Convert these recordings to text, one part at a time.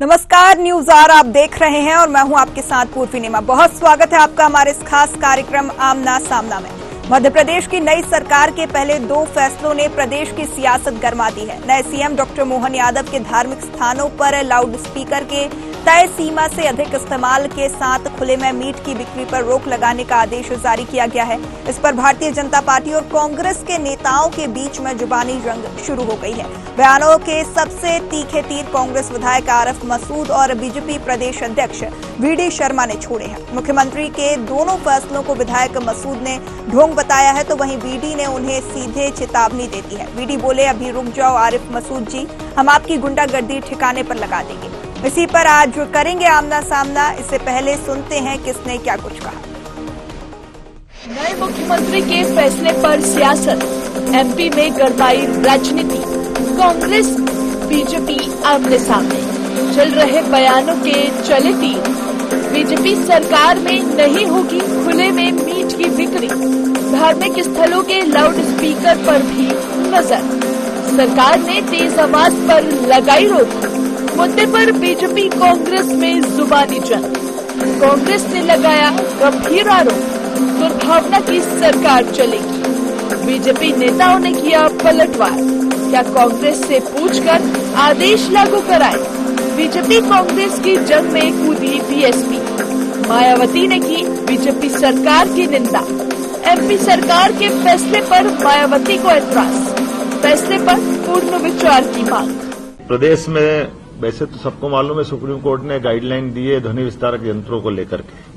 नमस्कार, news are आप देख रहे हैं और मैं हूं आपके साथ पूर्वी नेमा। बहुत स्वागत है आपका हमारे इस खास कार्यक्रम आमना सामना में। मध्य प्रदेश की नई सरकार के पहले 2 फैसलों ने प्रदेश की सियासत गरमा दी है। नए सीएम डॉक्टर मोहन यादव के धार्मिक स्थानों पर लाउड स्पीकर के तय सीमा से अधिक इस्तेमाल के साथ खुले में मीट की बिक्री पर रोक लगाने का आदेश जारी किया गया है। इस पर भारतीय जनता पार्टी और कांग्रेस के नेताओं के बीच में जुबानी जंग शुरू हो गई है। बयानों के सबसे तीखे तीर कांग्रेस विधायक आरिफ मसूद और बीजेपी प्रदेश अध्यक्ष वीडी शर्मा ने छोड़े हैं। मुख्यमंत्री के दोनों फैसलों को विधायक मसूद ने ढोंग बताया है, तो वहीं वीडी ने उन्हें सीधे चेतावनी दे दी है। वीडी बोले, अभी रुक जाओ आरिफ मसूद जी, हम आपकी गुंडागर्दी ठिकाने पर लगा देंगे। इसी पर आज करेंगे आमना सामना। इससे पहले सुनते हैं किसने क्या कुछ कहा। नए मुख्यमंत्री के फैसले पर सियासत, एमपी में गरमाई राजनीति, कांग्रेस बीजेपी आमने सामने, चल रहे बयानों के चले तीर। बीजेपी सरकार में नहीं होगी खुले में मीट की बिक्री, धार्मिक स्थलों के लाउड स्पीकर पर भी नजर। सरकार ने तेज आवाज पर लगाई रोक, मुद्दे पर बीजेपी कांग्रेस में जुबानी जंग। कांग्रेस ने लगाया गंभीर आरोप, दुर्भावना की सरकार चलेगी। बीजेपी नेताओं ने किया पलटवार, क्या कांग्रेस से पूछकर आदेश लागू कराए। बीजेपी कांग्रेस की जंग में कूदी बीएसपी। मायावती ने की बीजेपी सरकार की निंदा। एमपी सरकार के फैसले पर मायावती को ऐतराज, फैसले पर पूर्ण विचार की मांग। प्रदेश में वैसे तो सबको मालूम है, सुप्रीम कोर्ट ने गाइडलाइन दी है ध्वनि विस्तारक यंत्रों को लेकर के।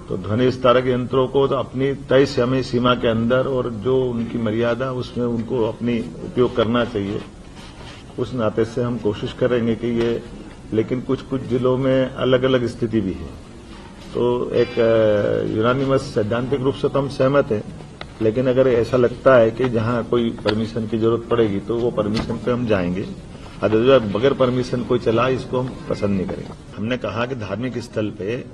तो ध्वनि विस्तारक यंत्रों को तो अपनी तय समय सीमा के अंदर और जो उनकी मर्यादा उसमें उनको अपनी उपयोग करना चाहिए। उस नाते से हम कोशिश करेंगे कि ये, लेकिन कुछ कुछ जिलों में अलग अलग स्थिति भी है। तो एक यूनानिमस सैद्धांतिक रूप से तो हम सहमत हैं, लेकिन अगर ऐसा लगता है कि जहां कोई परमिशन की जरूरत पड़ेगी तो वो परमिशन पे हम जाएंगे। अदरवाइज बगैर परमिशन कोई चला, इसको हम पसंद नहीं करेंगे। हमने कहा कि धार्मिक स्थल पे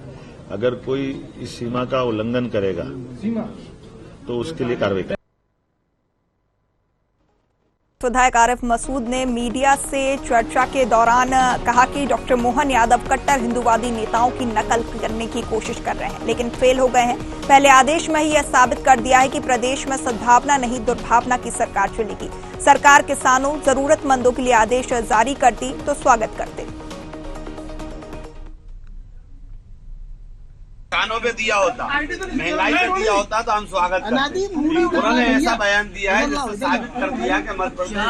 अगर कोई इस सीमा का उल्लंघन करेगा तो उसके लिए कार्रवाई करें। विधायक आरिफ मसूद ने मीडिया से चर्चा के दौरान कहा कि डॉक्टर मोहन यादव कट्टर हिंदूवादी नेताओं की नकल करने की कोशिश कर रहे हैं, लेकिन फेल हो गए हैं। पहले आदेश में ही यह साबित कर दिया है कि प्रदेश में सद्भावना नहीं दुर्भावना की सरकार चलेगी। सरकार किसानों, जरूरतमंदों के लिए आदेश जारी करती तो स्वागत करते। किसानों पे दिया होता, महंगाई पे दिया होता तो हम स्वागत करते। उन्होंने ऐसा बयान दिया है जिससे साबित कर दिया कि मध्य प्रदेश में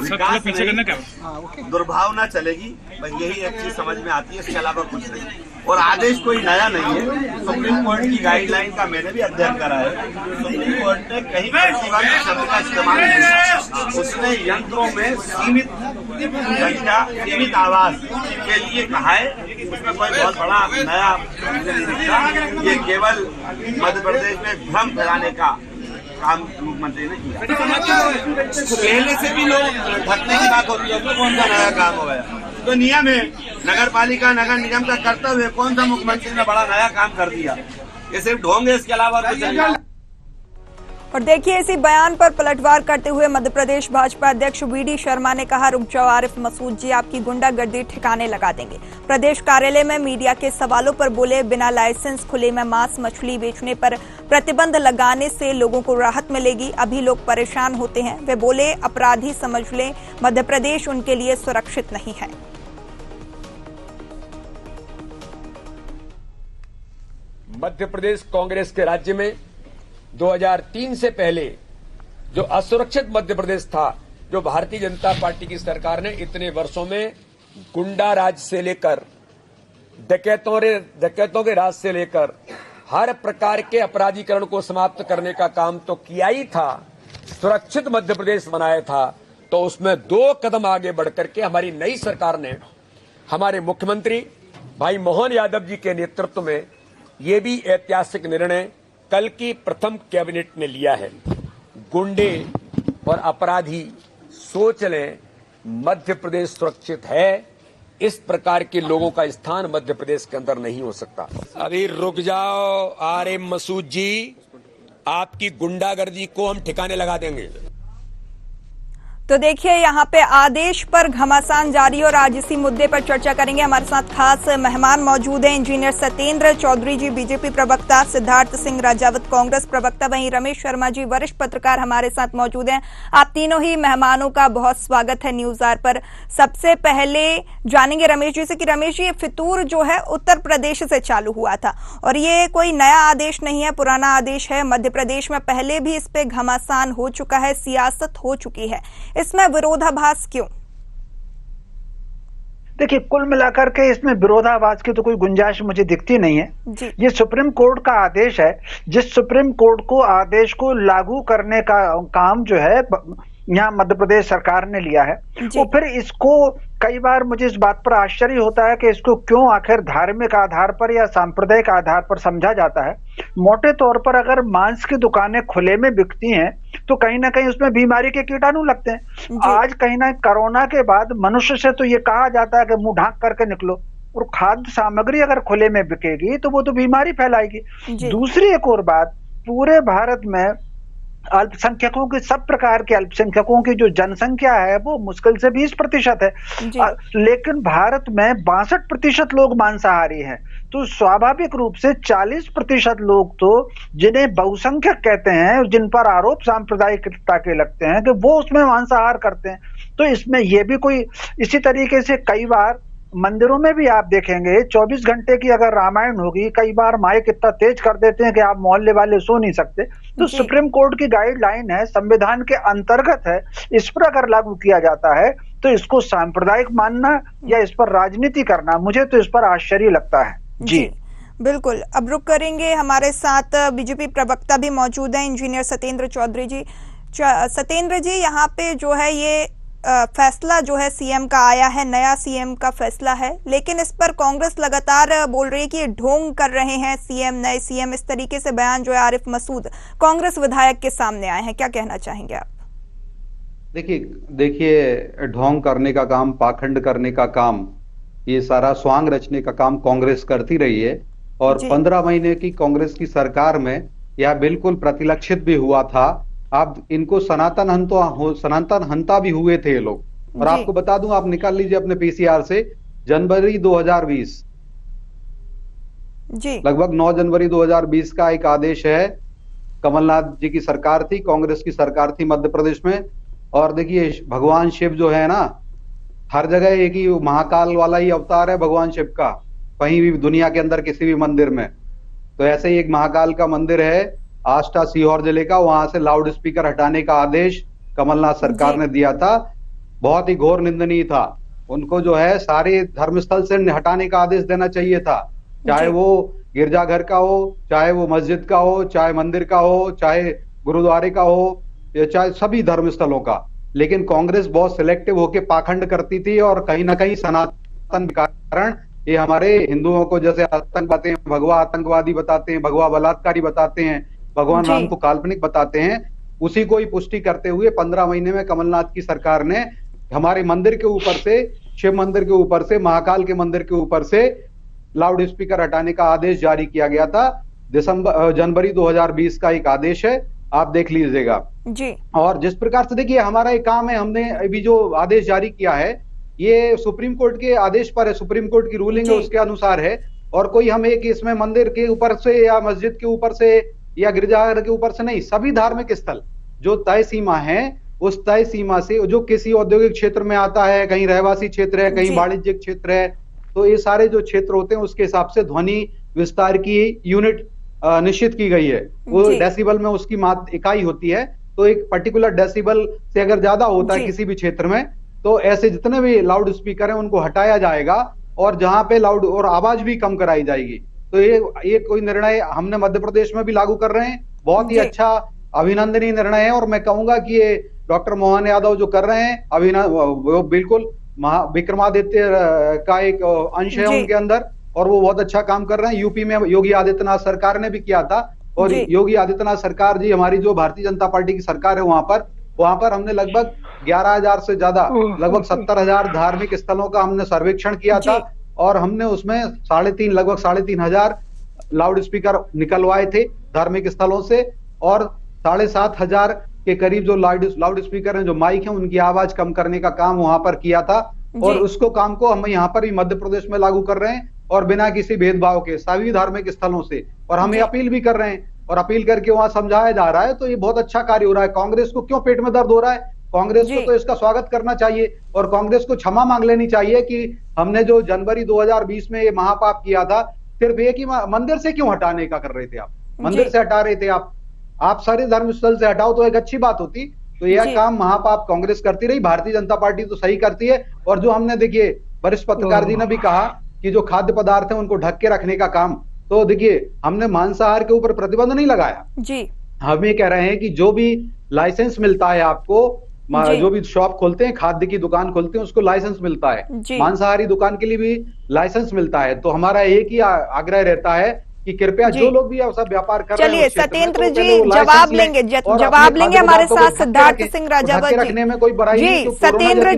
विकास दुर्भावना चलेगी। बस यही एक चीज समझ में आती है, इसके अलावा कुछ नहीं। और आदेश कोई नया नहीं है, सुप्रीम कोर्ट की गाइडलाइन का मैंने भी अध्ययन करा है। सुप्रीम कोर्ट ने कहीं प्रतिबंध शब्द का इस्तेमाल नहीं किया। उसने यंत्रों में सीमित संख्या, सीमित आवाज के लिए कहा है। उसमें कोई बहुत बड़ा नया नहीं दिखता। ये केवल मध्य प्रदेश में भ्रम फैलाने का काम मुख्यमंत्री ने किया। पहले से भी लोग भटकने की बात होती है, तो कौन सा नया काम हो गया? तो नियम है, नगर पालिका नगर निगम का कर्तव्य, कौन सा मुख्यमंत्री ने बड़ा नया काम कर दिया? ये सिर्फ ढोंग है, इसके अलावा कुछ नहीं। और देखिए, इसी बयान पर पलटवार करते हुए मध्य प्रदेश भाजपा अध्यक्ष वीडी शर्मा ने कहा, रुक जाओ आरिफ मसूद जी, आपकी गुंडागर्दी ठिकाने लगा देंगे। प्रदेश कार्यालय में मीडिया के सवालों पर बोले, बिना लाइसेंस खुले में मांस मछली बेचने पर प्रतिबंध लगाने से लोगों को राहत मिलेगी। अभी लोग परेशान होते हैं। वे बोले, अपराधी समझ लें, मध्य प्रदेश उनके लिए सुरक्षित नहीं है। मध्य प्रदेश कांग्रेस के राज्य में 2003 से पहले जो असुरक्षित मध्य प्रदेश था, जो भारतीय जनता पार्टी की सरकार ने इतने वर्षों में गुंडा राज से लेकर डकैतों के राज से लेकर हर प्रकार के अपराधीकरण को समाप्त करने का काम तो किया ही था, सुरक्षित मध्य प्रदेश बनाया था। तो उसमें 2 कदम आगे बढ़कर के हमारी नई सरकार ने, हमारे मुख्यमंत्री भाई मोहन यादव जी के नेतृत्व में ये भी ऐतिहासिक निर्णय कल की प्रथम कैबिनेट ने लिया है। गुंडे और अपराधी सोच लें, मध्य प्रदेश सुरक्षित है। इस प्रकार के लोगों का स्थान मध्य प्रदेश के अंदर नहीं हो सकता। अभी रुक जाओ आरिफ मसूद जी, आपकी गुंडागर्दी को हम ठिकाने लगा देंगे। तो देखिए यहाँ पे आदेश पर घमासान जारी और आज इसी मुद्दे पर चर्चा करेंगे। हमारे साथ खास मेहमान मौजूद हैं, इंजीनियर सत्येंद्र चौधरी जी बीजेपी प्रवक्ता, सिद्धार्थ सिंह राजावत कांग्रेस प्रवक्ता, वहीं रमेश शर्मा जी वरिष्ठ पत्रकार हमारे साथ मौजूद हैं। आप तीनों ही मेहमानों का बहुत स्वागत है न्यूज आवर पर। सबसे पहले जानेंगे रमेश जी से कि रमेश जी, फितूर जो है उत्तर प्रदेश से चालू हुआ था और ये कोई नया आदेश नहीं है, पुराना आदेश है। मध्य प्रदेश में पहले भी इस पे घमासान हो चुका है, सियासत हो चुकी है, इसमें विरोधाभास क्यों? देखिए, कुल मिलाकर के इसमें विरोधाभास की तो कोई गुंजाइश मुझे दिखती नहीं है। ये सुप्रीम कोर्ट का आदेश है। जिस सुप्रीम कोर्ट को आदेश को लागू करने का काम जो है यहाँ मध्य प्रदेश सरकार ने लिया है, वो फिर इसको कई बार मुझे इस बात पर आश्चर्य होता है कि इसको क्यों आखिर धार्मिक आधार पर या सांप्रदायिक आधार पर समझा जाता है। मोटे तौर पर अगर मांस की दुकानें खुले में बिकती हैं तो कहीं ना कहीं उसमें बीमारी के कीटाणु लगते हैं। आज कहीं ना कोरोना के बाद मनुष्य से तो ये कहा जाता है कि मुंह ढांक करके निकलो, और खाद्य सामग्री अगर खुले में बिकेगी तो वो तो बीमारी फैलाएगी। दूसरी एक और बात, पूरे भारत में अल्पसंख्यकों की, सब प्रकार के अल्पसंख्यकों की जो जनसंख्या है वो मुश्किल से 20% है, लेकिन भारत में 62% लोग मांसाहारी हैं। तो स्वाभाविक रूप से 40% लोग तो जिन्हें बहुसंख्यक कहते हैं, जिन पर आरोप सांप्रदायिकता के लगते हैं, कि वो उसमें मांसाहार करते हैं। तो इसमें यह भी कोई, इसी तरीके से कई बार मंदिरों में भी आप देखेंगे 24 घंटे की अगर रामायण होगी, कई बार माइक इतना तेज कर देते हैं कि आप मोहल्ले वाले सो नहीं सकते। तो सुप्रीम कोर्ट की गाइडलाइन है, संविधान के अंतर्गत है, इस पर अगर लागू किया जाता है तो इसको सांप्रदायिक मानना या इस पर राजनीति करना, मुझे तो इस पर आश्चर्य लगता है। जी बिल्कुल। अब रुक करेंगे, हमारे साथ बीजेपी प्रवक्ता भी मौजूद हैं, इंजीनियर सत्येंद्र चौधरी जी। सत्येंद्र जी, यहाँ पे जो है ये फैसला जो है सीएम का आया है, नया सीएम का फैसला है, लेकिन इस पर कांग्रेस लगातार बोल रही है कि ये ढोंग कर रहे हैं सीएम, नए सीएम। इस तरीके से बयान जो है आरिफ मसूद कांग्रेस विधायक के सामने आए हैं, क्या कहना चाहेंगे आप? देखिए, ढोंग करने का काम, पाखंड करने का काम, ये सारा स्वांग रचने का काम कांग्रेस करती रही है और 15 महीने की कांग्रेस की सरकार में यह बिल्कुल प्रतिलक्षित भी हुआ था। आप इनको सनातन हंता भी हुए थे ये लोग। और आपको बता दूं, आप निकाल लीजिए अपने पीसीआर से, जनवरी 2020, लगभग 9 जनवरी 2020 का एक आदेश है। कमलनाथ जी की सरकार थी, कांग्रेस की सरकार थी मध्य प्रदेश में। और देखिए, भगवान शिव जो है ना, हर जगह एक ही महाकाल वाला ही अवतार है भगवान शिव का, कहीं भी दुनिया के अंदर किसी भी मंदिर में। तो ऐसे ही एक महाकाल का मंदिर है आष्टा, सीहोर जिले का, वहां से लाउड स्पीकर हटाने का आदेश कमलनाथ सरकार ने दिया था। बहुत ही घोर निंदनीय था। उनको जो है सारे धर्मस्थल से हटाने का आदेश देना चाहिए था, चाहे वो गिरजाघर का हो, चाहे वो मस्जिद का हो, चाहे मंदिर का हो, चाहे गुरुद्वारे का हो, चाहे सभी धर्मस्थलों का। लेकिन कांग्रेस बहुत सिलेक्टिव होकर पाखंड करती थी और कहीं ना कहीं सनातन के कारण ये हमारे हिंदुओं को जैसे आतंकवादी, भगवा आतंकवादी बताते हैं, भगवा बलात्कारी बताते हैं, भगवान राम को काल्पनिक बताते हैं, उसी को ही पुष्टि करते हुए 15 महीने में कमलनाथ की सरकार ने हमारे मंदिर के ऊपर से, शिव मंदिर के ऊपर से, महाकाल के मंदिर के ऊपर से लाउड स्पीकर हटाने का आदेश जारी किया गया था। जनवरी 2020 का एक आदेश है, आप देख लीजिएगा जी। और जिस प्रकार से देखिए हमारा एक काम है, हमने अभी जो आदेश जारी किया है ये सुप्रीम कोर्ट के आदेश पर है, सुप्रीम कोर्ट की रूलिंग है उसके अनुसार है। और कोई हम एक इसमें मंदिर के ऊपर से या मस्जिद के ऊपर से या गिरजाघर के ऊपर से नहीं, सभी धार्मिक स्थल जो तय सीमा है, उस तय सीमा से जो किसी औद्योगिक क्षेत्र में आता है, कहीं रहवासी क्षेत्र है, कहीं वाणिज्यिक क्षेत्र है, तो ये सारे जो क्षेत्र होते हैं उसके हिसाब से ध्वनि विस्तार की यूनिट निश्चित की गई है। वो डेसिबल में उसकी इकाई होती है। तो एक पर्टिकुलर डेसिबल से अगर ज्यादा होता है किसी भी क्षेत्र में, तो ऐसे जितने भी लाउड स्पीकर हैं उनको हटाया जाएगा और जहां पे लाउड और आवाज भी कम कराई जाएगी। तो ये कोई निर्णय हमने मध्य प्रदेश में भी लागू कर रहे हैं, बहुत ही अच्छा अभिनंदनीय निर्णय है। और मैं कहूंगा कि ये डॉक्टर मोहन यादव जो कर रहे हैं वो बिल्कुल विक्रमादित्य का एक अंश है उनके अंदर, और वो बहुत अच्छा काम कर रहे हैं। यूपी में योगी आदित्यनाथ सरकार ने भी किया था, और योगी आदित्यनाथ सरकार जी, हमारी जो भारतीय जनता पार्टी की सरकार है, वहां पर हमने लगभग 11,000 से ज्यादा, लगभग 70,000 धार्मिक स्थलों का हमने सर्वेक्षण किया था और हमने उसमें लगभग 3,500 लाउड स्पीकर निकलवाए थे धार्मिक स्थलों से, और 7,500 के करीब जो लाउड स्पीकर हैं, जो माइक हैं, उनकी आवाज कम करने का काम वहां पर किया था। और उसको काम को हम यहाँ पर भी मध्य प्रदेश में लागू कर रहे हैं, और बिना किसी भेदभाव के सभी धार्मिक स्थलों से। और हम ये अपील भी कर रहे हैं, और अपील करके वहां समझाया जा रहा है। तो ये बहुत अच्छा कार्य हो रहा है। कांग्रेस को क्यों पेट में दर्द हो रहा है? कांग्रेस को तो इसका स्वागत करना चाहिए, और कांग्रेस को क्षमा मांग लेनी चाहिए कि हमने जो जनवरी 2020 में ये महापाप किया था, सिर्फ एक ही मंदिर से क्यों हटाने का कर रहे थे आप? मंदिर से हटा रहे थे आप सारे धर्म स्थल से हटाओ तो एक अच्छी बात होती। तो यह काम महापाप कांग्रेस करती रही, भारतीय जनता पार्टी तो सही करती है। और जो हमने देखिए वरिष्ठ पत्रकार जी ने भी कहा कि जो खाद्य पदार्थ है उनको ढक के रखने का काम, तो देखिए हमने मांसाहार के ऊपर प्रतिबंध नहीं लगाया जी। हम ये कह रहे हैं कि जो भी लाइसेंस मिलता है आपको, जो भी शॉप खोलते हैं, खाद्य की दुकान खोलते हैं, उसको लाइसेंस मिलता है। मांसाहारी दुकान के लिए भी लाइसेंस मिलता है। तो हमारा एक ही आग्रह रहता है कि कृपया जो लोग भी सब व्यापार कर रहे हैं, चलिए सत्येंद्र जी जवाब लेंगे हमारे साथ सिद्धार्थ सिंह राजावत जी। रखने में कोई बुराई नहीं। सत्येंद्र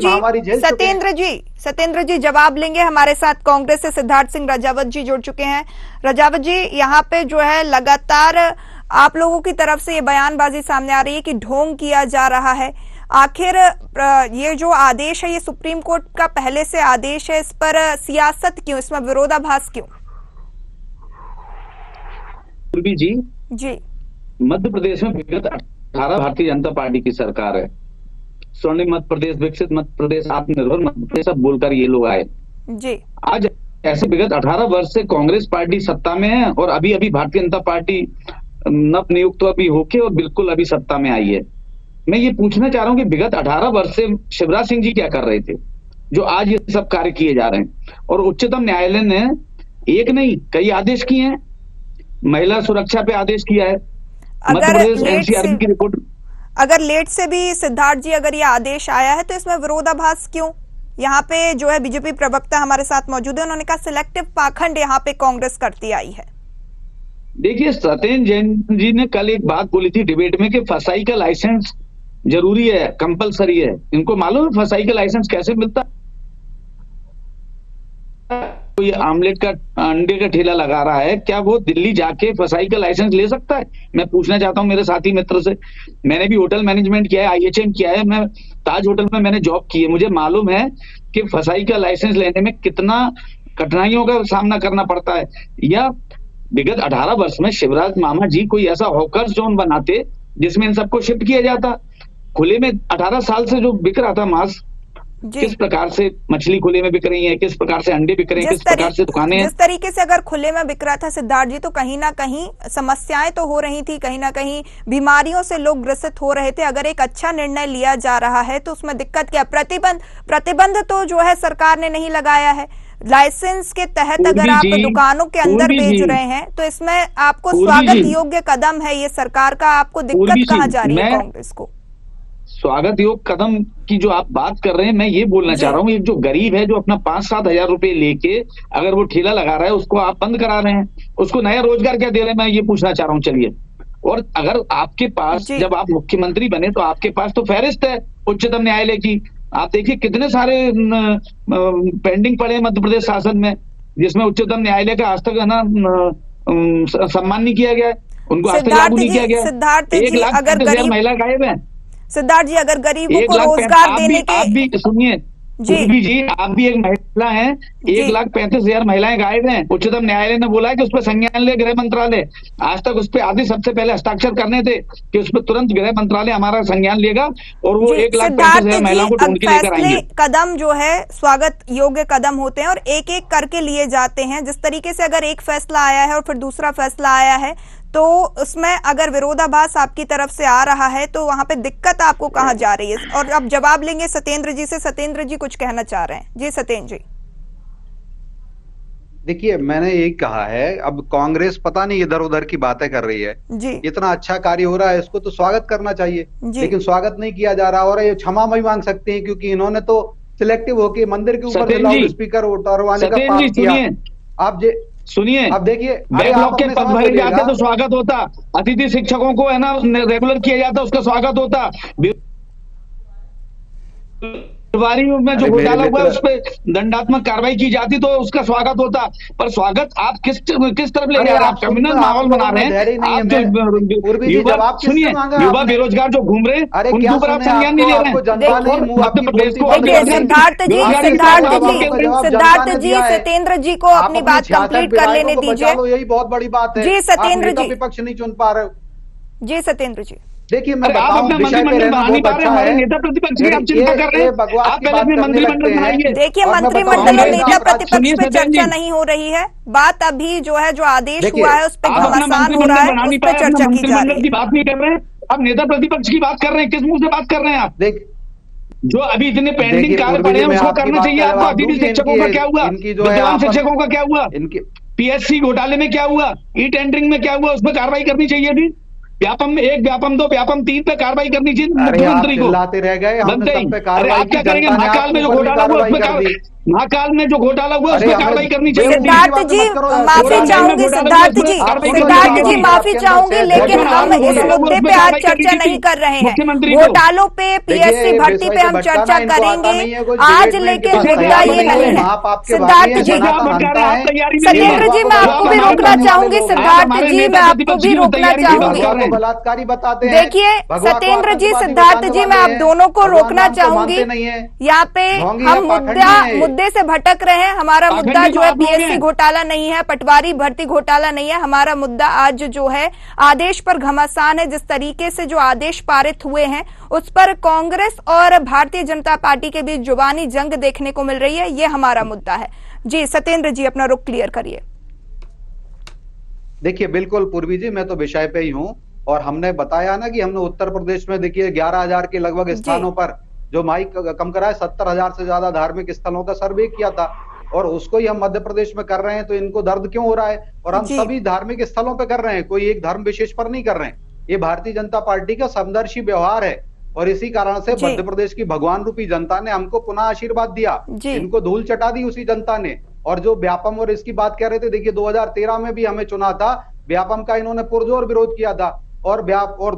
जी जवाब लेंगे हमारे साथ। कांग्रेस से सिद्धार्थ सिंह राजावत जी जुड़ चुके हैं। राजावत जी, यहाँ पे जो है लगातार आप लोगों की तरफ से ये बयानबाजी सामने आ रही है कि ढोंग किया जा रहा है। आखिर ये जो आदेश है ये सुप्रीम कोर्ट का पहले से आदेश है, इस पर सियासत क्यों, इसमें विरोधाभास क्यों? जी मध्य प्रदेश में विगत 18 भारतीय जनता पार्टी की सरकार है। स्वर्णिम मध्य प्रदेश, विकसित मध्य प्रदेश, आत्मनिर्भर मध्य प्रदेश सब बोलकर ये लोग आए जी। आज ऐसे विगत 18 वर्ष से कांग्रेस पार्टी सत्ता में है, और अभी अभी भारतीय जनता पार्टी नव नियुक्त अभी होके और बिल्कुल अभी सत्ता में आई है। मैं ये पूछना चाह रहा हूँ कि विगत 18 वर्ष से शिवराज सिंह जी क्या कर रहे थे जो आज ये सब कार्य किए जा रहे हैं? और उच्चतम न्यायालय ने एक नहीं कई आदेश किए हैं। महिला सुरक्षा पे आदेश किया है। अगर लेट से भी सिद्धार्थ जी अगर ये आदेश आया है तो इसमें विरोधाभास क्यों? यहाँ पे जो है बीजेपी प्रवक्ता हमारे साथ मौजूद है, उन्होंने कहा सिलेक्टिव पाखंड यहाँ पे कांग्रेस करती आई है। देखिए सत्येंद्र जैन जी ने कल एक बात बोली थी डिबेट में कि फसाई का लाइसेंस जरूरी है, कंपलसरी है। इनको मालूम है फसाई का लाइसेंस कैसे मिलता? तो ये आमलेट का अंडे का ठेला लगा रहा है, क्या वो दिल्ली जाके फसाई का लाइसेंस ले सकता है? मैं पूछना चाहता हूं मेरे साथी मित्र से। मैंने भी होटल मैनेजमेंट किया है, IHM किया है, मैं ताज होटल में मैंने जॉब की है। मुझे मालूम है कि फसाई का लाइसेंस लेने में कितना कठिनाइयों का सामना करना पड़ता है। या विगत 18 वर्ष में शिवराज मामा जी कोई ऐसा हॉकर्स जोन बनाते जिसमें इन सबको शिफ्ट किया जाता। खुले में 18 साल से जो बिक रहा था मांस, किस प्रकार से मछली खुले में बिक रही है, किस प्रकार से अंडे बिक रहे हैं, किस प्रकार से दुकानें, जिस तरीके से अगर खुले में बिक रहा था सिद्धार्थ जी, तो कहीं ना कहीं समस्याएं तो हो रही थी, कहीं ना कहीं बीमारियों से लोग ग्रसित हो रहे थे। अगर एक अच्छा निर्णय लिया जा रहा है तो उसमें दिक्कत क्या? प्रतिबंध तो जो है सरकार ने नहीं लगाया है। लाइसेंस के तहत अगर आप दुकानों के अंदर बेच रहे हैं तो इसमें आपको स्वागत योग्य कदम है ये सरकार का। आपको दिक्कत कहाँ जा रही है कांग्रेस को? स्वागत योग कदम की जो आप बात कर रहे हैं, मैं ये बोलना चाह रहा हूँ, एक जो गरीब है जो अपना 5-7 हजार रुपए लेके अगर वो ठेला लगा रहा है उसको आप बंद करा रहे हैं, उसको नया रोजगार क्या दे रहे हैं? मैं ये पूछना चाह रहा हूँ। चलिए, और अगर आपके पास जब आप मुख्यमंत्री बने तो आपके पास तो फहरिस्त है उच्चतम न्यायालय की। आप देखिए कितने सारे पेंडिंग पड़े मध्य प्रदेश शासन में, जिसमें उच्चतम न्यायालय का आज तक है ना सम्मान नहीं किया गया है, उनको आज तक लागू नहीं किया गया। 1,30,000 महिला गायब है। सिद्धार्थ जी, अगर गरीबों को रोजगार देने के, आप भी सुनिए जी, आप भी एक महिला हैं, 1,35,000 महिलाएं गायब हैं। उच्चतम न्यायालय ने बोला है कि उस पर संज्ञान ले गृह मंत्रालय। आज तक उस पर आदि सबसे पहले हस्ताक्षर करने थे कि उस पर तुरंत गृह मंत्रालय हमारा संज्ञान लेगा और वो 1,35,000 महिलाओं को ढूंढ के लेकर आएंगे। कदम जो है स्वागत योग्य कदम होते हैं और एक एक करके लिए जाते हैं। जिस तरीके से अगर एक फैसला आया है और फिर दूसरा फैसला आया है तो उसमें अगर विरोधाभास आपकी तरफ से आ रहा है तो वहां पे दिक्कत आपको कहाँ जा रही है? और अब जवाब लेंगे सत्येंद्र जी से। सत्येंद्र जी कुछ कहना चाह रहे हैं। जी सत्येंद्र जी। देखिए, मैंने यही कहा है, अब कांग्रेस पता नहीं इधर उधर की बातें कर रही है जी। इतना अच्छा कार्य हो रहा है, इसको तो स्वागत करना चाहिए, लेकिन स्वागत नहीं किया जा रहा। और ये क्षमा भी मांग सकते हैं क्योंकि इन्होंने तो सिलेक्टिव होके मंदिर के ऊपर लाउड स्पीकर उतारवाने का पाप किया। आप सुनिए, अब देखिए, बैकलॉग के पद भरे जाते तो स्वागत होता, अतिथि शिक्षकों को है ना रेगुलर किया जाता, उसका स्वागत होता, पटवारी में जो घोटाला हुआ उस पर दंडात्मक कार्रवाई की जाती तो उसका स्वागत होता, पर स्वागत आप किस तरफ ले जा रहे हैं? आप क्रिमिनल माहौल बना रहे हैं। आप जो युवा, सुनिए, युवा बेरोजगार जो घूम रहे हैं उनके ऊपर आप संज्ञान नहीं ले रहे हैं। मध्य प्रदेश को सिद्धार्थ जी सत्येंद्र जी को अपनी बात कंप्लीट कर लेने दीजिए। यही बहुत बड़ी बात है। जी सत्येंद्र जी, विपक्ष नहीं चुन पा रहे। जी सत्येंद्र जी, देखिए मैं आप अपना मंत्रिमंडल बना नहीं पा रहे, हमारे नेता प्रतिपक्ष की आप चिंता कर रहे हैं। आप पहले अपने मंत्रिमंडल बनाइए। देखिए मंत्रिमंडल और नेता प्रतिपक्ष पे चर्चा नहीं हो रही है, बात अभी जो है जो आदेश हुआ है उस पर घमासान हो रहा है, उस पर चर्चा की जा रही है। बात नहीं कर रहे हैं, आप नेता प्रतिपक्ष की बात कर रहे हैं, किस मुंह से बात कर रहे हैं आप? देख, जो अभी इतने पेंडिंग कार्य पड़े हैं उसको करना चाहिए आपको। अभी भी शिक्षकों का क्या हुआ, विद्यालय शिक्षकों का क्या हुआ, पीएससी घोटाले में क्या हुआ, ई टेंडरिंग में क्या हुआ, उस पर कार्रवाई करनी चाहिए थी। व्यापम 1, व्यापम 2, व्यापम 3 पे कार्रवाई करनी चाहिए मुख्यमंत्री को। रह गए आप क्या करेंगे? महाकाल में जो घोटाला हुआ उसमें महाकाल में जो घोटाला हुआ उसमें कार्रवाई करनी चाहिए। सिद्धार्थ जी माफी चाहूंगी, सिद्धार्थ जी माफी चाहूंगी, लेकिन हम इस मुद्दे पे आज चर्चा नहीं कर रहे हैं। घोटालों पे, पीएससी भर्ती पे हम चर्चा करेंगे आज, लेकिन मुद्दा ये नहीं है। सिद्धार्थ जी, सत्येंद्र जी मैं आपको भी रोकना चाहूंगी, सिद्धार्थ जी मैं आपको भी रोकना चाहूंगी। बलात्कारी बताते हैं। देखिए सत्येंद्र जी, सिद्धार्थ जी मैं आप दोनों को रोकना चाहूंगी। यहाँ पे हम मुद्दे से भटक रहे हैं। हमारा मुद्दा जो है पीएससी घोटाला नहीं है, पटवारी भर्ती घोटाला नहीं है। हमारा मुद्दा आज जो है आदेश पर घमासान है। जिस तरीके से जो आदेश पारित हुए हैं उस पर कांग्रेस और भारतीय जनता पार्टी के बीच जुबानी जंग देखने को मिल रही है, ये हमारा मुद्दा है। जी सत्येंद्र जी अपना रुख क्लियर करिए। देखिए बिल्कुल पूर्वी जी, मैं तो विषय पे ही हूँ और हमने बताया ना कि हमने उत्तर प्रदेश में देखिए 11,000 के लगभग स्थानों पर जो माइक कम करा है, 70,000 से ज्यादा धार्मिक स्थलों का सर्वे किया था और उसको ही हम मध्य प्रदेश में कर रहे हैं। तो इनको दर्द क्यों हो रहा है? और हम सभी धार्मिक स्थलों पे कर रहे हैं, कोई एक धर्म विशेष पर नहीं कर रहे हैं। ये भारतीय जनता पार्टी का समदर्शी व्यवहार है और इसी कारण से मध्य प्रदेश की भगवान रूपी जनता ने हमको पुनः आशीर्वाद दिया, इनको धूल चटा दी उसी जनता ने। और जो व्यापम और इसकी बात कह रहे थे, देखिए 2013 में भी हमें चुना था, व्यापम का इन्होंने पुरजोर विरोध किया था और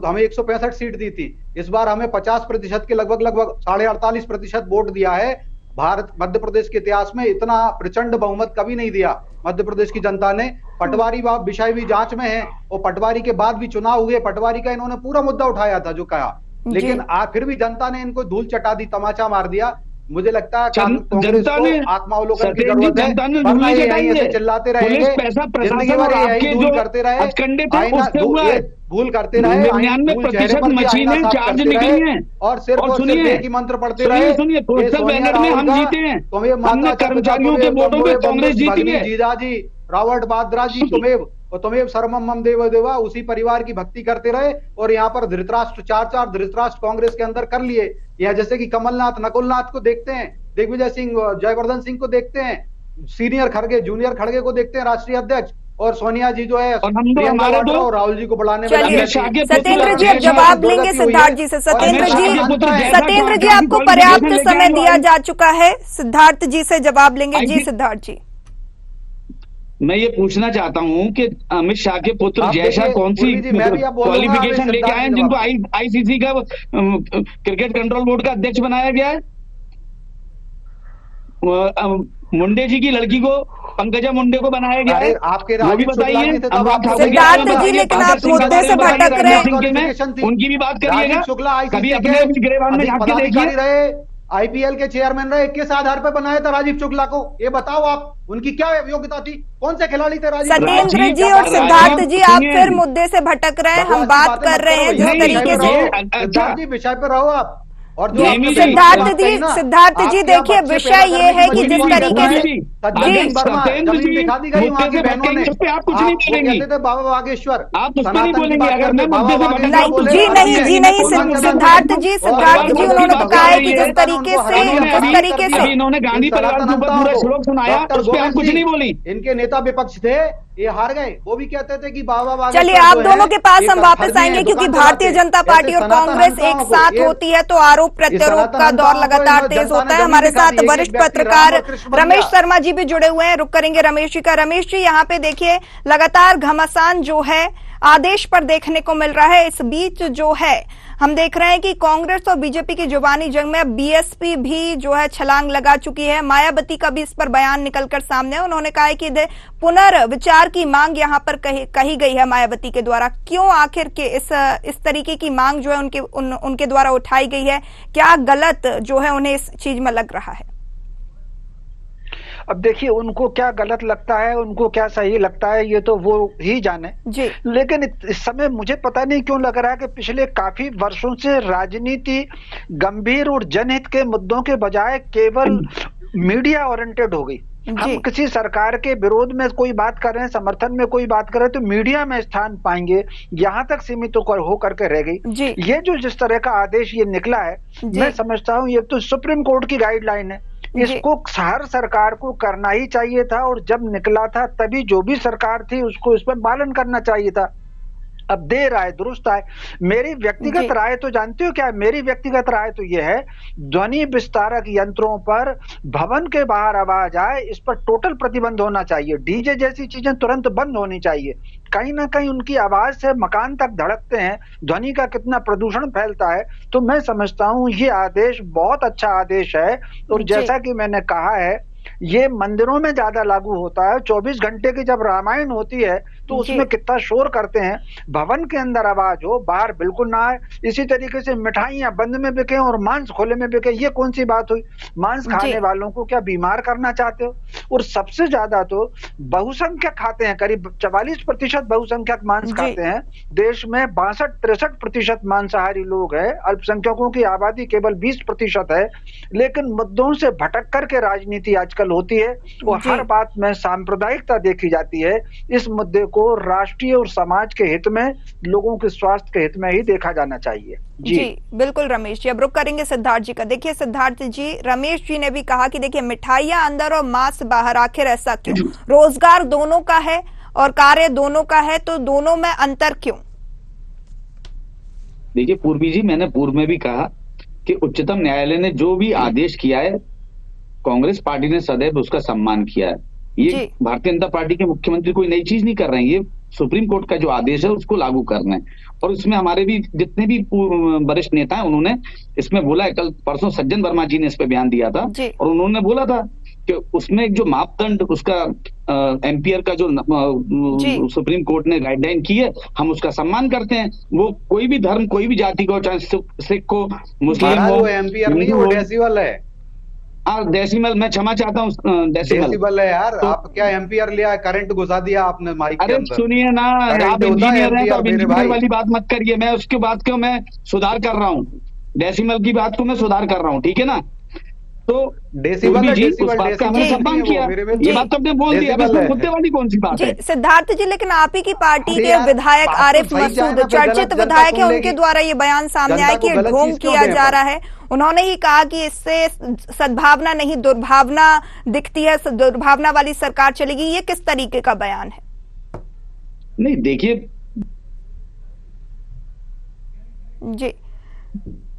हमें 165 सीट दी थी। इस बार हमें 50% के लगभग 48.5% वोट दिया है। मध्य प्रदेश के इतिहास में इतना प्रचंड बहुमत कभी नहीं दिया मध्य प्रदेश की जनता ने। पटवारी विषय भी जांच में है और पटवारी के बाद भी चुनाव हुए, पटवारी का इन्होंने पूरा मुद्दा उठाया था जो कहा, लेकिन फिर भी जनता ने इनको धूल चटा दी, तमाचा मार दिया। मुझे लगता है कांग्रेस को आत्मावलोकन की जरूरत है। चिल्लाते रहेंगे, जिंदगी भर यही भूल करते रहे, भूल करते रहे, 99% मशीनें चार्ज निकली हैं और सिर्फ एक ही मंत्र पढ़ते रहे। पोस्टल बैनर में हम जीते हैं, हमने कर्मचारियों के वोटों पे कांग्रेस जीती है। जीजाजी रावर्ट वाद्रा जी, तुम्हें सर्वम मम देव देवा, उसी परिवार की भक्ति करते रहे और यहाँ पर धृतराष्ट्र 4 धृतराष्ट्र कांग्रेस के अंदर कर लिए। या जैसे कि कमलनाथ नकुलनाथ को देखते हैं, दिग्विजय सिंह जयवर्धन सिंह को देखते हैं, सीनियर खड़गे जूनियर खड़गे को देखते हैं राष्ट्रीय अध्यक्ष, और सोनिया जी जो है और राहुल जी को बढ़ाने में। सत्येंद्र जी अब जवाब लेंगे सिद्धार्थ जी से। सत्येंद्र जी आपको पर्याप्त समय दिया जा चुका है, सिद्धार्थ जी से जवाब लेंगे। जी सिद्धार्थ जी, मैं ये पूछना चाहता हूं कि अमित शाह के पुत्र जय शाह कौन सी क्वालिफिकेशन लेके आए हैं जिनको आईसीसी का क्रिकेट कंट्रोल बोर्ड का अध्यक्ष बनाया गया है? मुंडे जी की लड़की को, पंकजा मुंडे को बनाया गया है, आपके वो भी बताइए। सिद्धार्थ जी लेकिन आप मुद्दे से भटक रहे हैं, उनकी भी बात करिएगा। कभी अपने गिरेबान में झांक के देखिए। आईपीएल के चेयरमैन रहे, किस आधार पर बनाया था राजीव शुक्ला को? ये बताओ आप, उनकी क्या योग्यता थी? कौन से खिलाड़ी थे राजीव? सत्येंद्र जी और सिद्धार्थ जी आप फिर मुद्दे से भटक रहे हैं, हम बात कर रहे हैं जिस तरीके से। सिद्धार्थ जी विषय पर रहो आप। और जो सिद्धार्थ जी देखिए विषय ये है कि जिस तरीके से आप कुछ नहीं बोलेंगे, बाबा बागेश्वर आप उस पर नहीं बोलेंगे अगर मैं मुद्दे से जी नहीं सिद्धार्थ जी उन्होंने तो कहा है कि जिस तरीके से इन्होंने गांधी परिवार के ऊपर पूरा श्लोक सुनाया, उस पर आप कुछ नहीं बोली। इनके नेता विपक्ष थे, ये हार गए, वो भी कहते थे कि बाबा। चलिए आप दोनों के पास हम वापस आएंगे क्योंकि भारतीय जनता पार्टी और कांग्रेस एक साथ होती है तो आरोप प्रत्यारोप का दौर लगातार तेज होता है। हमारे साथ वरिष्ठ पत्रकार रमेश शर्मा जी भी जुड़े हुए हैं, रुक करेंगे रमेश जी का। रमेश जी यहाँ पे देखिए लगातार घमासान जो है आदेश पर देखने को मिल रहा है। इस बीच जो है हम देख रहे हैं कि कांग्रेस और बीजेपी की जुबानी जंग में बीएसपी भी जो है छलांग लगा चुकी है। मायावती का भी इस पर बयान निकलकर सामने है। उन्होंने कहा है कि पुनर्विचार की मांग यहां पर कही गई है मायावती के द्वारा। क्यों आखिर के इस तरीके की मांग जो है उनके द्वारा उठाई गई है? क्या गलत जो है उन्हें इस चीज में लग रहा है? अब देखिए, उनको क्या गलत लगता है, उनको क्या सही लगता है, ये तो वो ही जाने जी। लेकिन इस समय मुझे पता नहीं क्यों लग रहा है कि पिछले काफी वर्षों से राजनीति गंभीर और जनहित के मुद्दों के बजाय केवल मीडिया ओरिएंटेड हो गई। हम किसी सरकार के विरोध में कोई बात कर रहे हैं, समर्थन में कोई बात कर रहे हैं तो मीडिया में स्थान पाएंगे, यहाँ तक सीमित हो करके रह गई। ये जो जिस तरह का आदेश ये निकला है, मैं समझता हूँ ये तो सुप्रीम कोर्ट की गाइडलाइन है। इसको हर सरकार को करना ही चाहिए था और जब निकला था तभी जो भी सरकार थी उसको इस पर पालन करना चाहिए था। अब देर आए दुरुस्त आए। मेरी व्यक्तिगत राय तो जानते हो क्या है? मेरी व्यक्तिगत राय तो यह है, ध्वनि विस्तारक यंत्रों पर भवन के बाहर आवाज आए इस पर टोटल प्रतिबंध होना चाहिए। डीजे जैसी चीजें तुरंत बंद होनी चाहिए। कहीं ना कहीं उनकी आवाज से मकान तक धड़कते हैं, ध्वनि का कितना प्रदूषण फैलता है। तो मैं समझता हूं ये आदेश बहुत अच्छा आदेश है। और जैसा कि मैंने कहा है, ये मंदिरों में ज्यादा लागू होता है। 24 घंटे की जब रामायण होती है तो उसमें कितना शोर करते हैं। भवन के अंदर आवाज हो, बाहर बिल्कुल ना आए। इसी तरीके से मिठाइयां बंद में बिके और मांस खुले में बिके, ये कौन सी बात हुई? मांस खाने वालों को क्या बीमार करना चाहते हो? और सबसे ज्यादा तो बहुसंख्यक खाते हैं, करीब 44% बहुसंख्यक मांस खाते हैं। देश में 62-63% मांसाहारी लोग हैं। अल्पसंख्यकों की आबादी केवल 20% है। लेकिन मुद्दों से भटक करके राजनीति आजकल होती है और हर बात में सांप्रदायिकता देखी जाती है। इस मुद्दे को राष्ट्रीय और समाज के हित में, लोगों के स्वास्थ्य के हित में ही देखा जाना चाहिए। जी बिल्कुल रमेश जी। अब रुक करेंगे सिद्धार्थ जी का। देखिए सिद्धार्थ जी, रमेश जी ने भी कहा कि देखिए मिठाइयां अंदर और मांस बाहर, आखिर ऐसा क्यों? रोजगार दोनों का है और कार्य दोनों का है, तो दोनों में अंतर क्यों? देखिए पूर्वी जी, मैंने पूर्व में भी कहा कि उच्चतम न्यायालय ने जो भी आदेश किया है, कांग्रेस पार्टी ने सदैव उसका सम्मान किया है। ये भारतीय जनता पार्टी के मुख्यमंत्री कोई नई चीज नहीं कर रहे हैं। ये सुप्रीम कोर्ट का जो आदेश है उसको लागू करना है। और इसमें हमारे भी जितने भी वरिष्ठ नेता हैं उन्होंने इसमें बोला है। कल परसों सज्जन वर्मा जी ने इस पे बयान दिया था और उन्होंने बोला था कि उसमें जो मापदंड उसका एम्पियर का जो सुप्रीम कोर्ट ने गाइडलाइन की है, हम उसका सम्मान करते हैं। वो कोई भी धर्म, कोई भी जाति को, चाहे सिख को, मुस्लिम हो, एम्पियर नहीं, वो डेसिबल है। डेसिमल, मैं क्षमा चाहता हूँ, डेसिबल है यार। तो आप क्या एम्पियर लिया, करंट घुसा दिया आपने माइक के अंदर। सुनिए ना, आप इंजीनियर हैं तो आप इंजीनियर वाली बात मत करिए। मैं उसके बात को मैं सुधार कर रहा हूँ, डेसिमल की बात को मैं सुधार कर रहा हूँ, ठीक है ना? तो डेसिबल उस बात का हमने सम्मान किया। ये बात तो आपने बोल दिया, अब इसमें मुद्दे वाली कौन सी बात है? सिद्धार्थ जी, लेकिन आप ही की पार्टी के विधायक आरिफ मसूद, चर्चित विधायक है, उनके द्वारा ये बयान सामने आया कि ढोंग किया जा रहा है। उन्होंने ही कहा कि इससे सद्भावना नहीं दुर्भावना दिखती है, दुर्भावना वाली सरकार चलेगी। ये किस तरीके का बयान है? नहीं देखिए जी,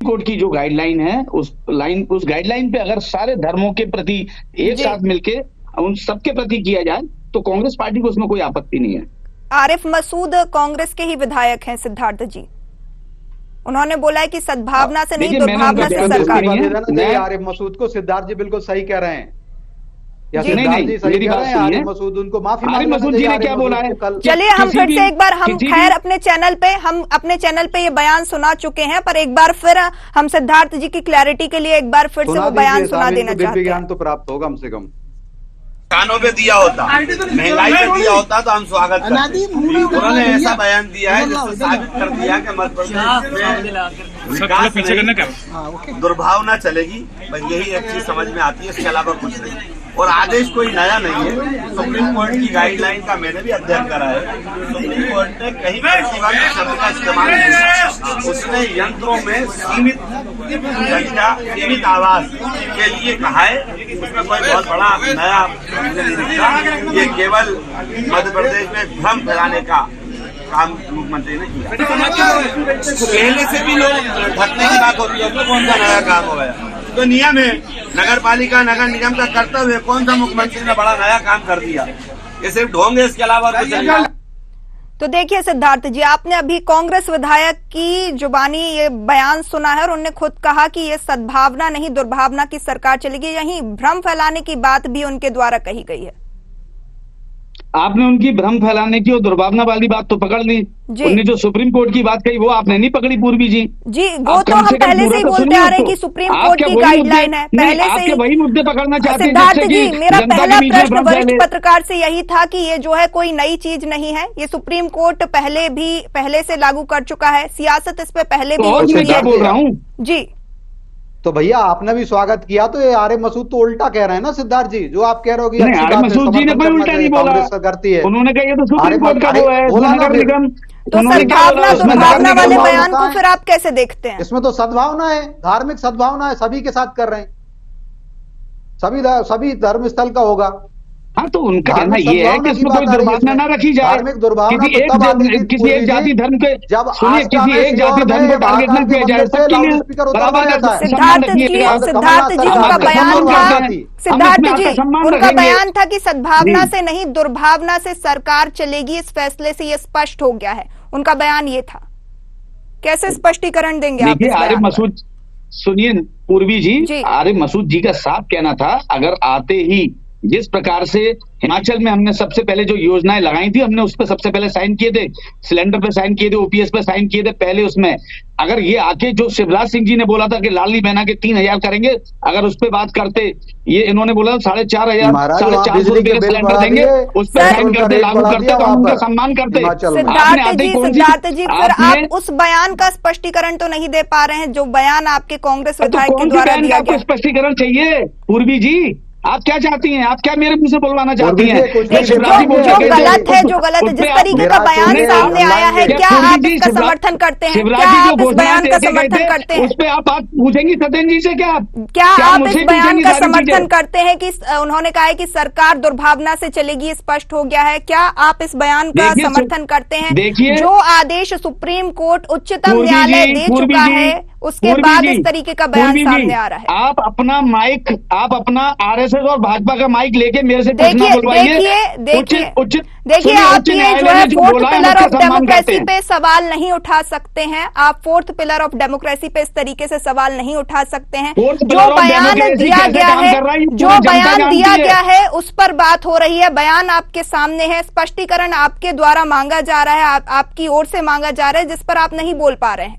कोर्ट की जो गाइडलाइन है उस गाइडलाइन पे अगर सारे धर्मों के प्रति एक साथ मिलके उन सबके प्रति किया जाए तो कांग्रेस पार्टी को उसमें कोई आपत्ति नहीं है। आरिफ मसूद कांग्रेस के ही विधायक हैं सिद्धार्थ जी। उन्होंने बोला है कि सद्भावना से नहीं दुर्भावना से सरकार। आरिफ मसूद को सिद्धार्थ जी बिल्कुल सही कह रहे हैं। मेरी बात सुनिए, मसूद उनको माफी आरिफ मसूद जी ने क्या बोला है? चलिए हम फिर से एक बार, हम खैर अपने चैनल पे ये बयान सुना चुके हैं, पर एक बार फिर हम सिद्धार्थ जी की क्लैरिटी के लिए एक बार फिर से वो बयान सुना देना चाहते हैं। ज्ञान तो प्राप्त होगा कम से कम। कानों पे दिया होता, महंगाई पे दिया होता तो हम स्वागत करते। उन्होंने ऐसा बयान दिया है जिससे साबित कर दिया कि मध्य प्रदेश में विकास नहीं, दुर्भावना चलेगी। बस यही एक चीज समझ में आती है, इसके अलावा कुछ नहीं। और आदेश कोई नया नहीं है। सुप्रीम कोर्ट की गाइडलाइन का मैंने भी अध्ययन करा है। सुप्रीम कोर्ट ने कहीं प्रतिबंध शब्द का इस्तेमाल नहीं किया। उसने यंत्रों में सीमित संख्या, सीमित आवाज के लिए कहा है। उसमें कोई बहुत बड़ा नया नहीं दिखता। ये केवल मध्य प्रदेश में भ्रम फैलाने का काम मुख्यमंत्री ने किया। पहले से भी लोग भटकने की बात होती है, तो कौन सा नया काम हो गया? तो नियम है, नगर पालिका नगर निगम का कर्तव्य, कौन सा मुख्यमंत्री ने बड़ा नया काम कर दिया? ये सिर्फ ढोंग है, इसके अलावा कुछ नहीं। तो देखिए सिद्धार्थ जी, आपने अभी कांग्रेस विधायक की जुबानी ये बयान सुना है और उन्होंने खुद कहा कि ये सद्भावना नहीं दुर्भावना की सरकार चलेगी। यहीं भ्रम फैलाने की बात भी उनके द्वारा कही गई है। आपने उनकी भ्रम फैलाने की और दुर्भावना वाली बात तो पकड़ ली। उन्होंने जो सुप्रीम कोर्ट की बात कही वो आपने नहीं पकड़ी पूर्वी जी। जी वो तो हम पहले से ही बोलते आ रहे हैं कि सुप्रीम कोर्ट की गाइडलाइन है, पहले से ही वही मुद्दे पकड़ना चाहते हैं। सिद्धार्थ जी, मेरा पहला प्रश्न वरिष्ठ पत्रकार से यही था कि ये जो है कोई नई चीज नहीं है, ये सुप्रीम कोर्ट पहले से लागू कर चुका है, सियासत इस पे पहले भी हो चुकी है। बोल रहा हूँ जी। तो भैया आपने भी स्वागत किया, तो ये आरिफ मसूद तो उल्टा कह रहे हैं ना सिद्धार्थ जी, जो आप कह रहे हो कि आरिफ मसूद जी ने कोई उल्टा नहीं बोला, करती है। उन्होंने कहा ये तो सुप्रीम कोर्ट का वो है, नगर निगम। तो सद्भावना दुर्भावना वाले बयान को फिर आप कैसे देखते हैं? इसमें तो सद्भावना है, धार्मिक सद्भावना है, सभी के साथ कर रहे हैं, सभी धर्म स्थल का होगा। हाँ तो उनका कहना ये है कि इसमें कोई दुर्भावना ना रखी जाए, किसी एक जाति धर्म के, सुनिए, किसी एक जाति धर्म को टारगेट न किया जाए, सबके लिए बराबर का सिद्धार्थ जी उनका बयान था, सिद्धार्थ जी उनका बयान था कि सद्भावना से नहीं दुर्भावना से सरकार चलेगी, इस फैसले से ये स्पष्ट हो गया है, उनका बयान ये था। कैसे स्पष्टीकरण देंगे आप? आरिफ मसूद, सुनिए पूर्वी जी, आरिफ मसूद जी का साफ कहना था, अगर आते ही जिस प्रकार से हिमाचल में हमने सबसे पहले जो योजनाएं लगाई थी, हमने उस पर सबसे पहले साइन किए थे, सिलेंडर पे साइन किए थे, ओपीएस पे साइन किए थे पहले उसमें। अगर ये आके जो शिवराज सिंह जी ने बोला था कि लाडली बहना के 3,000 करेंगे, अगर उस पर बात करते, ये इन्होंने बोला 4,500 450 रुपए का सिलेंडर देंगे, उस पर साइन करते, लागू करते, तो हम उनका सम्मान करते। सिद्धार्थ जी फिर आप उस बयान का स्पष्टीकरण तो नहीं दे पा रहे हैं जो बयान आपके कांग्रेस विधायक के द्वारा दिया गया। स्पष्टीकरण चाहिए पूर्वी जी, आप क्या चाहती हैं? आप क्या मेरे मुंह से बुलवाना चाहती हैं? जो गलत है, जिस तरीके का बयान सामने आया है, क्या आप इसका समर्थन करते हैं? क्या आप इस बयान का समर्थन करते हैं? उस पर आप बात पूछेंगी सत्येंद्र जी से? क्या आप इस बयान का समर्थन करते हैं कि उन्होंने कहा है कि सरकार दुर्भावना से चलेगी, स्पष्ट हो गया है? क्या आप इस बयान का समर्थन करते हैं? देखिए, जो आदेश सुप्रीम कोर्ट उच्चतम न्यायालय दे चुका है, उसके बाद इस तरीके का बयान सामने आ रहा है। आप अपना आरएसएस और भाजपा का माइक लेके मेरे से प्रश्न बुलवाइए। देखिए आप ये जो है फोर्थ पिलर ऑफ डेमोक्रेसी पे सवाल नहीं उठा सकते हैं, आप फोर्थ पिलर ऑफ डेमोक्रेसी पे इस तरीके से सवाल नहीं उठा सकते हैं। जो बयान दिया गया है उस पर बात हो रही है, बयान आपके सामने है, स्पष्टीकरण आपके द्वारा मांगा जा रहा है, आपकी ओर से मांगा जा रहा है, जिस पर आप नहीं बोल पा रहे हैं।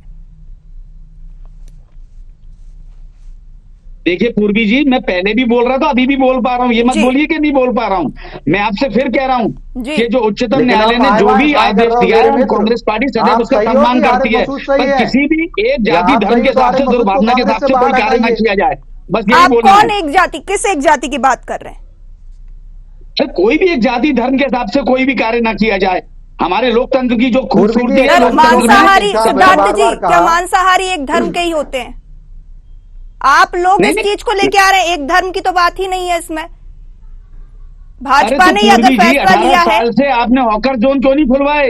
देखिए पूर्वी जी, मैं पहले भी बोल रहा था, अभी भी बोल पा रहा हूँ, ये मत बोलिए कि नहीं बोल पा रहा हूँ। मैं आपसे फिर कह रहा हूँ कि जो उच्चतम न्यायालय ने जो भी आदेश दिया है, कांग्रेस पार्टी सदैव उसका सम्मान करती है, पर किसी भी एक जाति धर्म के हिसाब से, दुर्भावना के हिसाब से कोई कार्य न किया जाए, बस यही बोलना है। कौन एक जाति, किस एक जाति की बात कर रहे हैं? कोई भी एक जाति धर्म के हिसाब से कोई भी कार्य न किया जाए। हमारे लोकतंत्र की जो खूबसूरती है, मांसाहारी, सिद्धार्थ जी क्या मांसाहारी एक धर्म के ही होते हैं? आप लोग इस चीज को लेके आ रहे हैं, एक धर्म की तो बात ही नहीं है इसमें। भाजपा ने अगर फैसला लिया है, 18 साल से आपने हॉकर जोन क्यों नहीं खुलवाए?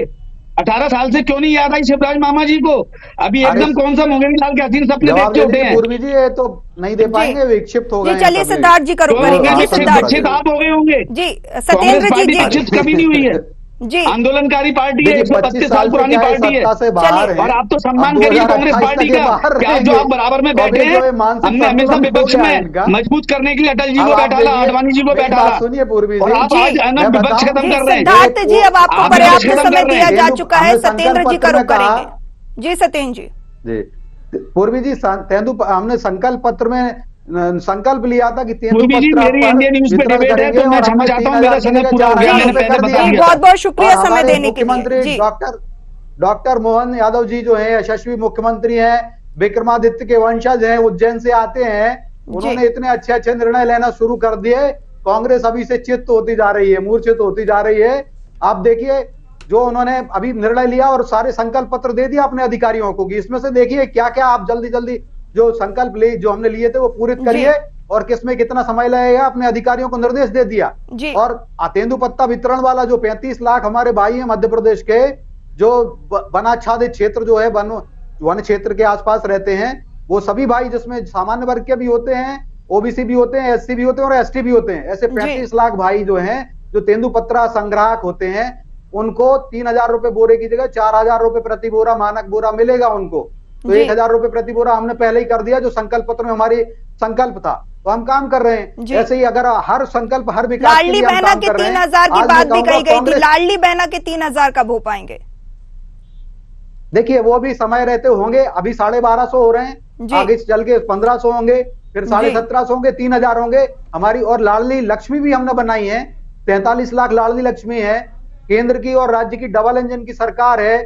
18 साल से क्यों नहीं याद आई शिवराज मामा जी को? अभी एकदम कौन सा मोगेंद्र लाल के हसीन सपने देख के उठे हैं। पूर्वी जी ये तो नहीं दे पाएंगे, विक्षिप्त हो गए। चलिए सिद्धार्थ जी करो करेंगे। सिद्धार्थ आप हो गए होंगे जी, सत्येंद्र जी कभी नहीं हुई है जी, आंदोलनकारी पार्टी है, 125 साल पुरानी पार्टी है, और आप तो सम्मान करिए कांग्रेस पार्टी का। क्या जो आप बराबर में बैठे हैं, हमने हमेशा विपक्ष में मजबूत करने के लिए अटल जी को बैठाला, आडवाणी जी को बैठाला, और आप आज विपक्ष खत्म कर रहे हैं। सिद्धार्थ जी अब आपको पर्याप्त समय दिया जा चुका है, सत्येंद्र जी का रुख करेंगे। जी सत्येंद्र जी। पूर्वी जी, हमने संकल्प पत्र में संकल्प लिया था कि मेरी इंडियन न्यूज पे डिबेट है, तो मैं क्षमा चाहता हूँ, मेरा समय पूरा हो गया, मैंने पहले बता दिया। बहुत बहुत शुक्रिया समय देने के लिए। मुख्यमंत्री डॉक्टर मोहन यादव जी जो है यशस्वी मुख्यमंत्री हैं, विक्रमादित्य के वंशज हैं, उज्जैन से आते हैं, उन्होंने इतने अच्छे अच्छे निर्णय लेना शुरू कर दिए। कांग्रेस अभी से चित्त होती जा रही है, मूर्छित होती जा रही है। आप देखिए जो उन्होंने अभी निर्णय लिया और सारे संकल्प पत्र दे दिया अपने अधिकारियों को, इसमें से देखिए क्या क्या आप जल्दी जल्दी जो संकल्प जो हमने लिए थे वो पूरे करिए, और किसमें कितना समय लगेगा अपने अधिकारियों को निर्देश दे दिया। और तेंदुपत्ता वितरण वाला जो 35 लाख हमारे भाई हैं मध्य प्रदेश के, जो वनाच्छादित क्षेत्र जो है वन क्षेत्र के आसपास रहते हैं, वो सभी भाई जिसमें सामान्य वर्ग के भी होते हैं, ओबीसी भी होते हैं, एससी भी होते हैं और एसटी भी होते हैं, ऐसे 35 लाख भाई जो हैं जो तेंदुपत्ता संग्राहक होते हैं, उनको 3,000 रुपए बोरे की जगह 4,000 रुपए प्रति बोरा मानक बोरा मिलेगा उनको। तो 1,000 रुपए प्रति बोरा हमने पहले ही कर दिया, जो संकल्प पत्र में हमारी संकल्प था, तो हम काम कर रहे हैं। ऐसे ही अगर हर संकल्प हर विकास के लिए हम काम कर रहे हैं। 3,000 की बात भी कही गई थी, लाडली बहना के 3,000 कब हो पाएंगे? देखिए वो भी समय रहते होंगे, अभी 1,250 हो रहे हैं, आगे चल के 1,500 होंगे, फिर 1,750 होंगे, 3,000 होंगे हमारी। और लाडली लक्ष्मी भी हमने बनाई है, 43 लाख लाडली लक्ष्मी है। केंद्र की और राज्य की डबल इंजन की सरकार है।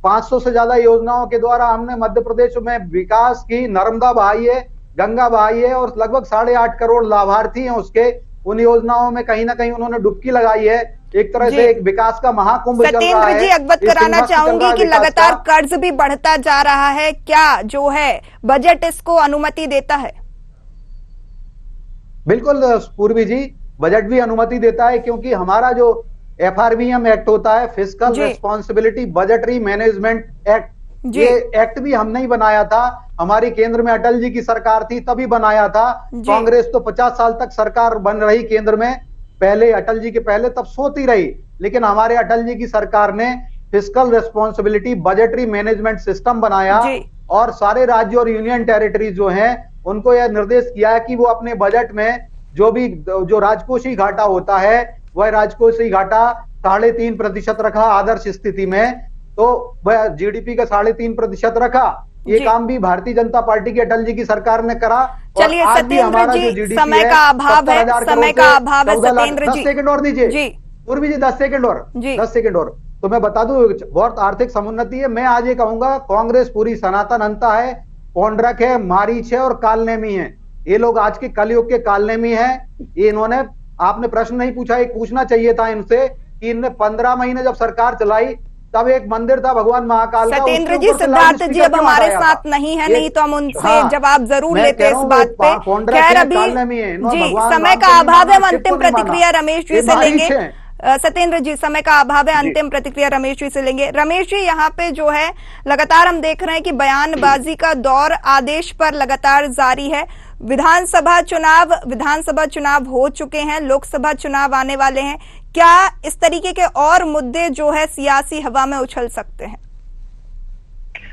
500 से ज्यादा योजनाओं के द्वारा हमने मध्य प्रदेश में विकास की, नर्मदा बहाई है, गंगा बहाई है, और लगभग 8.5 करोड़ लाभार्थी हैं उसके। उन योजनाओं में कहीं ना कहीं उन्होंने डुबकी लगाई है। एक तरह से एक विकास का महाकुंभ चल रहा है। सत्येंद्र जी, अवगत कराना चाहूंगी कि लगातार कर्ज भी बढ़ता जा रहा है, क्या जो है बजट इसको अनुमति देता है? बिल्कुल पूर्वी जी, बजट भी अनुमति देता है, क्योंकि हमारा जो FRBM एक्ट होता है, fiscal responsibility budgetary management act, ये एक्ट भी हमने ही बनाया था। हमारी केंद्र में अटल जी की सरकार थी तभी बनाया था। कांग्रेस तो 50 साल तक सरकार बन रही केंद्र में, पहले अटल जी के पहले, तब सोती रही। लेकिन हमारे अटल जी की सरकार ने fiscal responsibility budgetary management system बनाया, और सारे राज्य और यूनियन टेरिटरी जो हैं उनको यह निर्देश किया है कि वो अपने बजट में जो राजकोषीय घाटा होता है, वह राजकोषीय घाटा 3.5% रखा आदर्श स्थिति में, तो वह GDP का 3.5% रखा। ये काम भी भारतीय जनता पार्टी की अटल जी की सरकार ने करा। चलिए सत्येंद्र जी, समय का अभाव है, समय का अभाव है सत्येंद्र जी। 10 सेकंड और दीजिए पूर्वी जी, 10 सेकंड और 10 सेकंड और। तो मैं बता दूं, बहुत आर्थिक समुन्नति है। मैं आज ये कहूंगा, कांग्रेस पूरी सनातन अंता है, पौंड्रक है, मारीच है और कालनेमी है। ये लोग आज के कलयुग के कालनेमी है। ये इन्होंने, आपने प्रश्न नहीं पूछा, एक पूछना चाहिए था इनसे कि इनने 15 महीने जब सरकार चलाई तब एक मंदिर था भगवान महाकाल का। सत्येंद्र जी, सिद्धार्थ जी अब हमारे साथ नहीं है, नहीं तो हम उनसे जवाब जरूर लेते इस बात पे। खैर अभी जी समय का अभाव है, हम अंतिम प्रतिक्रिया रमेश जी से लेंगे। सत्येंद्र जी, समय का अभाव है, अंतिम प्रतिक्रिया रमेश जी से लेंगे। रमेश जी, यहाँ पे जो है लगातार हम देख रहे हैं कि बयानबाजी का दौर आदेश पर लगातार जारी है। विधानसभा चुनाव हो चुके हैं, लोकसभा चुनाव आने वाले हैं। क्या इस तरीके के और मुद्दे जो है सियासी हवा में उछल सकते हैं?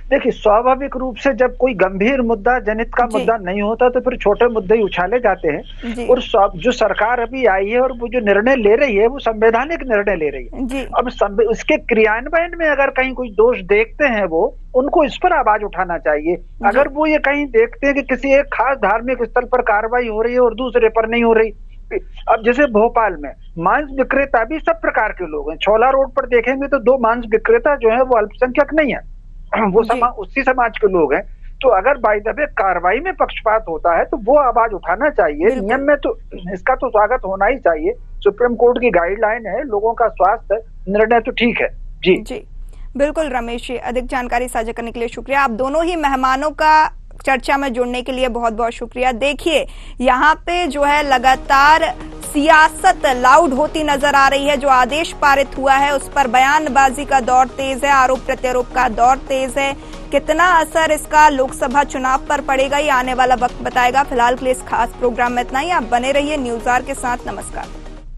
देखिए, स्वाभाविक रूप से जब कोई गंभीर मुद्दा जनित का मुद्दा नहीं होता तो फिर छोटे मुद्दे ही उछाले जाते हैं। और जो सरकार अभी आई है और वो जो निर्णय ले रही है वो संवैधानिक निर्णय ले रही है। अब उसके क्रियान्वयन में अगर कहीं कोई दोष देखते हैं वो उनको इस पर आवाज उठाना चाहिए। अगर वो ये कहीं देखते हैं कि किसी एक खास धार्मिक स्थल पर कार्रवाई हो रही है और दूसरे पर नहीं हो रही, अब जैसे भोपाल में मांस विक्रेता भी सब प्रकार के लोग हैं। छोला रोड पर देखेंगे तो 2 मांस विक्रेता जो है वो अल्पसंख्यक नहीं है, वो उसी समाज के लोग हैं। तो अगर बाय द वे कार्रवाई में पक्षपात होता है तो वो आवाज उठाना चाहिए। नियम में तो इसका तो स्वागत होना ही चाहिए। सुप्रीम कोर्ट की गाइडलाइन है, लोगों का स्वास्थ्य निर्णय तो ठीक है। जी बिल्कुल रमेश जी, अधिक जानकारी साझा करने के लिए शुक्रिया। आप दोनों ही मेहमानों का चर्चा में जुड़ने के लिए बहुत बहुत शुक्रिया। देखिए, यहाँ पे जो है लगातार सियासत लाउड होती नजर आ रही है। जो आदेश पारित हुआ है उस पर बयानबाजी का दौर तेज है, आरोप प्रत्यारोप का दौर तेज है। कितना असर इसका लोकसभा चुनाव पर पड़ेगा ये आने वाला वक्त बताएगा। फिलहाल के लिए इस खास प्रोग्राम में इतना ही। आप बने रहिए न्यूज़ आवर के साथ। नमस्कार।